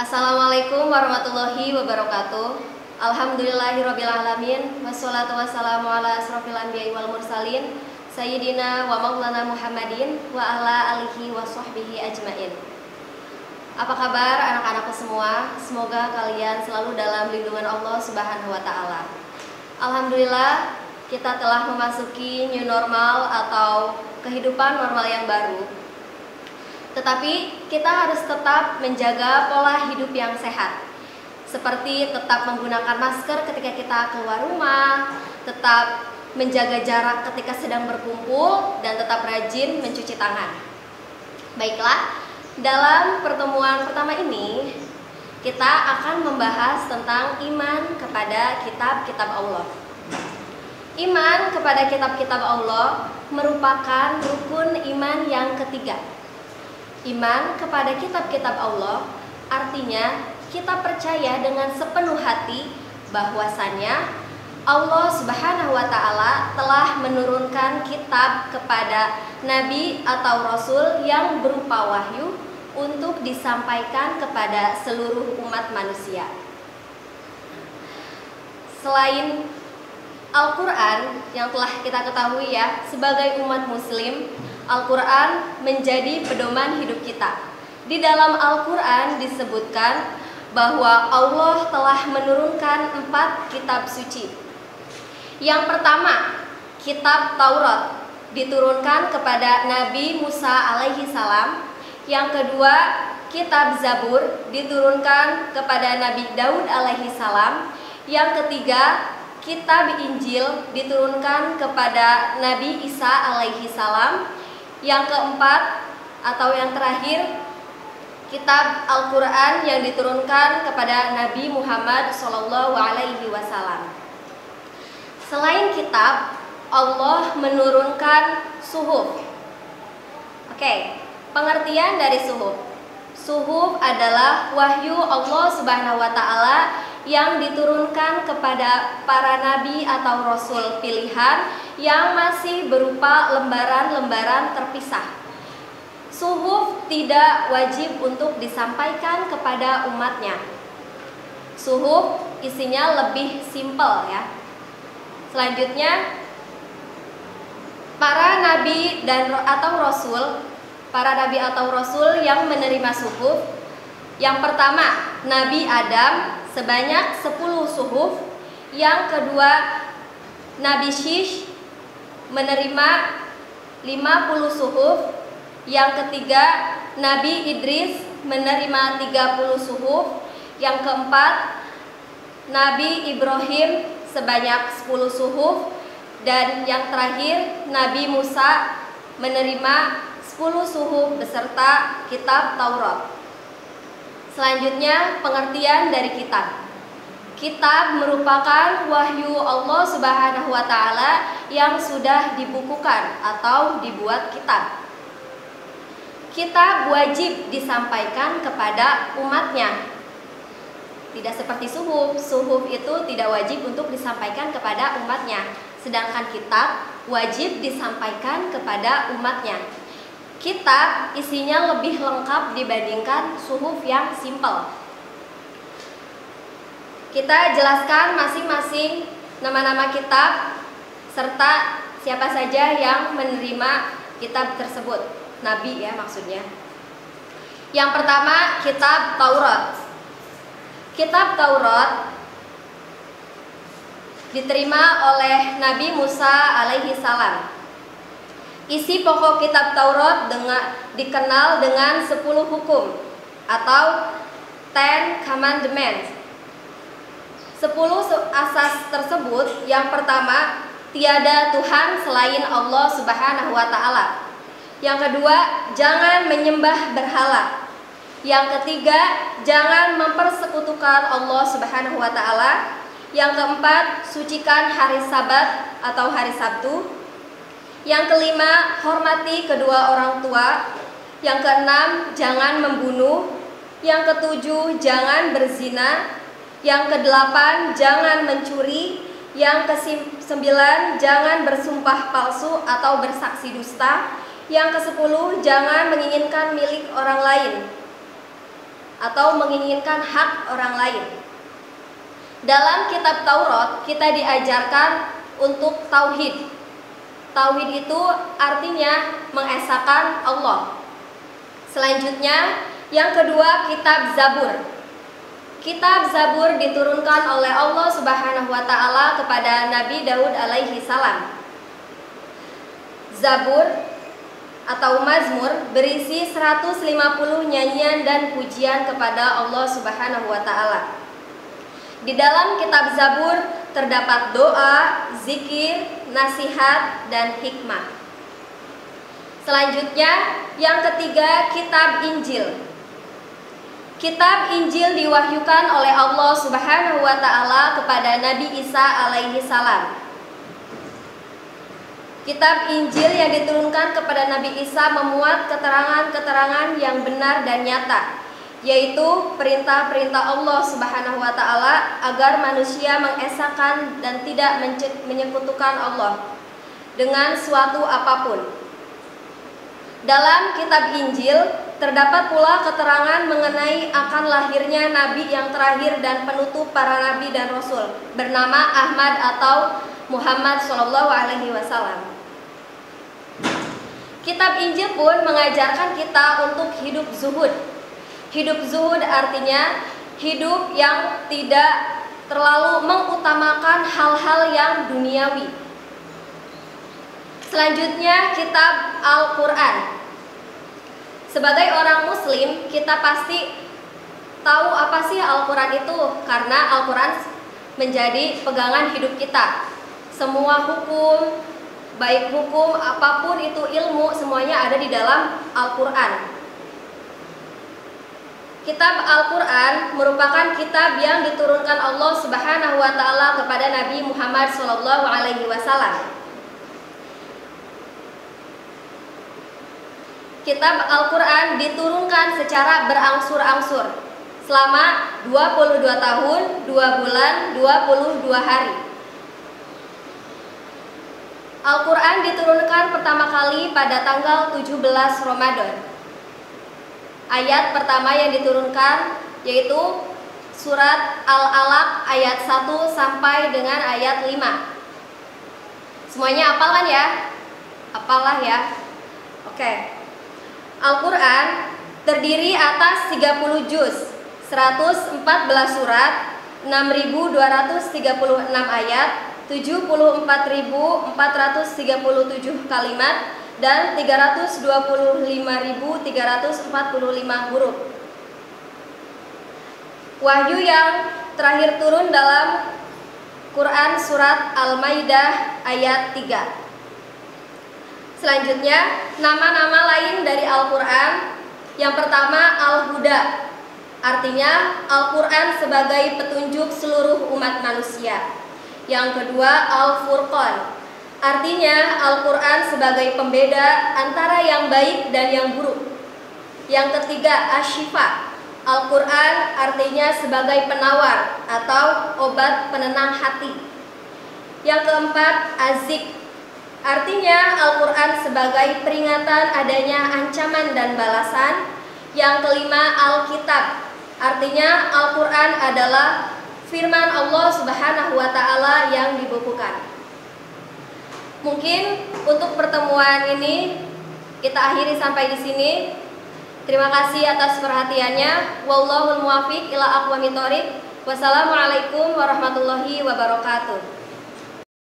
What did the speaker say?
Assalamualaikum warahmatullahi wabarakatuh. Alhamdulillahirrabbilalamin. Wassalatu wassalamu ala asrofil anbiya'i wal mursalin Sayyidina wa maulana Muhammadin wa ala alihi wa sahbihi ajmain. Apa kabar anak-anakku semua? Semoga kalian selalu dalam lindungan Allah Subhanahu wa ta'ala. Alhamdulillah, kita telah memasuki new normal atau kehidupan normal yang baru. Tetapi kita harus tetap menjaga pola hidup yang sehat, seperti tetap menggunakan masker ketika kita keluar rumah, tetap menjaga jarak ketika sedang berkumpul, dan tetap rajin mencuci tangan. Baiklah, dalam pertemuan pertama ini kita akan membahas tentang iman kepada kitab-kitab Allah. Iman kepada kitab-kitab Allah merupakan rukun iman yang ketiga. Iman kepada kitab-kitab Allah artinya kita percaya dengan sepenuh hati bahwasannya Allah Subhanahu wa ta'ala telah menurunkan kitab kepada nabi atau rasul yang berupa wahyu untuk disampaikan kepada seluruh umat manusia. Selain Al-Quran yang telah kita ketahui ya, sebagai umat muslim, Al-Quran menjadi pedoman hidup kita. Di dalam Al-Quran disebutkan bahwa Allah telah menurunkan 4 kitab suci. Yang pertama, kitab Taurat diturunkan kepada Nabi Musa alaihi salam. Yang kedua, kitab Zabur diturunkan kepada Nabi Daud alaihi salam. Yang ketiga, kitab Injil diturunkan kepada Nabi Isa alaihi salam. Yang keempat atau yang terakhir, kitab Al-Quran yang diturunkan kepada Nabi Muhammad SAW. Selain kitab, Allah menurunkan suhuf. Oke, pengertian dari suhuf. Suhuf adalah wahyu Allah Subhanahu wa ta'ala yang diturunkan kepada para nabi atau rasul pilihan yang masih berupa lembaran-lembaran terpisah. Suhuf tidak wajib untuk disampaikan kepada umatnya. Suhuf isinya lebih simpel ya. Selanjutnya, para nabi atau rasul yang menerima suhuf. Yang pertama, Nabi Adam sebanyak 10 suhuf. Yang kedua, Nabi Shish menerima 50 suhuf. Yang ketiga, Nabi Idris menerima 30 suhuf. Yang keempat, Nabi Ibrahim sebanyak 10 suhuf. Dan yang terakhir, Nabi Musa menerima 10 suhuf beserta kitab Taurat. Selanjutnya, pengertian dari kitab. Kitab merupakan wahyu Allah Subhanahu wa ta'ala yang sudah dibukukan atau dibuat kitab. Kitab wajib disampaikan kepada umatnya. Tidak seperti suhuf. Suhuf itu tidak wajib untuk disampaikan kepada umatnya. Sedangkan kitab wajib disampaikan kepada umatnya. Kitab isinya lebih lengkap dibandingkan suhuf yang simpel. Kita jelaskan masing-masing nama-nama kitab serta siapa saja yang menerima kitab tersebut. Nabi ya maksudnya. Yang pertama, kitab Taurat. Kitab Taurat diterima oleh Nabi Musa alaihi salam. Isi pokok kitab Taurat dikenal dengan 10 hukum atau 10 Commandments. 10 asas tersebut, yang pertama, tiada Tuhan selain Allah Subhanahu wa ta'ala. Yang kedua, jangan menyembah berhala. Yang ketiga, jangan mempersekutukan Allah Subhanahu wa ta'ala. Yang keempat, sucikan hari Sabat atau hari Sabtu. Yang kelima, hormati kedua orang tua. Yang keenam, jangan membunuh. Yang ketujuh, jangan berzina. Yang kedelapan, jangan mencuri. Yang kesembilan, jangan bersumpah palsu atau bersaksi dusta. Yang kesepuluh, jangan menginginkan milik orang lain. atau menginginkan hak orang lain. Dalam kitab Taurat kita diajarkan untuk tauhid. Tauhid itu artinya mengesahkan Allah. Selanjutnya, yang kedua, kitab Zabur. Kitab Zabur diturunkan oleh Allah Subhanahu wa taala kepada Nabi Daud alaihi salam. Zabur atau Mazmur berisi 150 nyanyian dan pujian kepada Allah Subhanahu wa taala. Di dalam kitab Zabur terdapat doa, zikir, nasihat, dan hikmah. Selanjutnya, yang ketiga, kitab Injil. Kitab Injil diwahyukan oleh Allah Subhanahu wa taala kepada Nabi Isa alaihi salam. Kitab Injil yang diturunkan kepada Nabi Isa memuat keterangan-keterangan yang benar dan nyata, yaitu perintah-perintah Allah Subhanahu wa taala agar manusia mengesahkan dan tidak menyekutukan Allah dengan suatu apapun. Dalam kitab Injil terdapat pula keterangan mengenai akan lahirnya nabi yang terakhir dan penutup para nabi dan rasul, bernama Ahmad atau Muhammad sallallahu alaihi wasallam. Kitab Injil pun mengajarkan kita untuk hidup zuhud. Hidup zuhud artinya hidup yang tidak terlalu mengutamakan hal-hal yang duniawi. Selanjutnya, kitab Al-Quran. Sebagai orang muslim, kita pasti tahu apa sih Al-Quran itu, karena Al-Quran menjadi pegangan hidup kita. Semua hukum, baik hukum apapun itu ilmu, semuanya ada di dalam Al-Quran. Kitab Al-Quran merupakan kitab yang diturunkan Allah Subhanahu wa taala kepada Nabi Muhammad sallallahu alaihi wasallam. Kitab Al-Quran diturunkan secara berangsur-angsur selama 22 tahun, 2 bulan, 22 hari. Al-Quran diturunkan pertama kali pada tanggal 17 Ramadan. Ayat pertama yang diturunkan yaitu surat Al-Alaq ayat 1 sampai dengan ayat 5. Semuanya hafalan ya? Hafalah ya? Oke. Al-Quran terdiri atas 30 juz, 114 surat, 6.236 ayat, 74.437 kalimat, dan 325.345 huruf. Wahyu yang terakhir turun dalam Quran surat Al-Maidah ayat 3. Selanjutnya, nama-nama lain dari Al-Quran. Yang pertama, Al-Huda, artinya Al-Quran sebagai petunjuk seluruh umat manusia. Yang kedua, Al-Furqan, artinya Al-Quran sebagai pembeda antara yang baik dan yang buruk. Yang ketiga, Asy-Syifa, Al-Quran artinya sebagai penawar atau obat penenang hati. Yang keempat, Az-Zikr, artinya Al-Quran sebagai peringatan adanya ancaman dan balasan. Yang kelima, Alkitab, artinya Al-Quran adalah firman Allah Subhanahu wa taala yang dibukukan. Mungkin untuk pertemuan ini kita akhiri sampai di sini. Terima kasih atas perhatiannya. Wallahul muwaffiq ila aqwamit thoriq. Wassalamualaikum warahmatullahi wabarakatuh.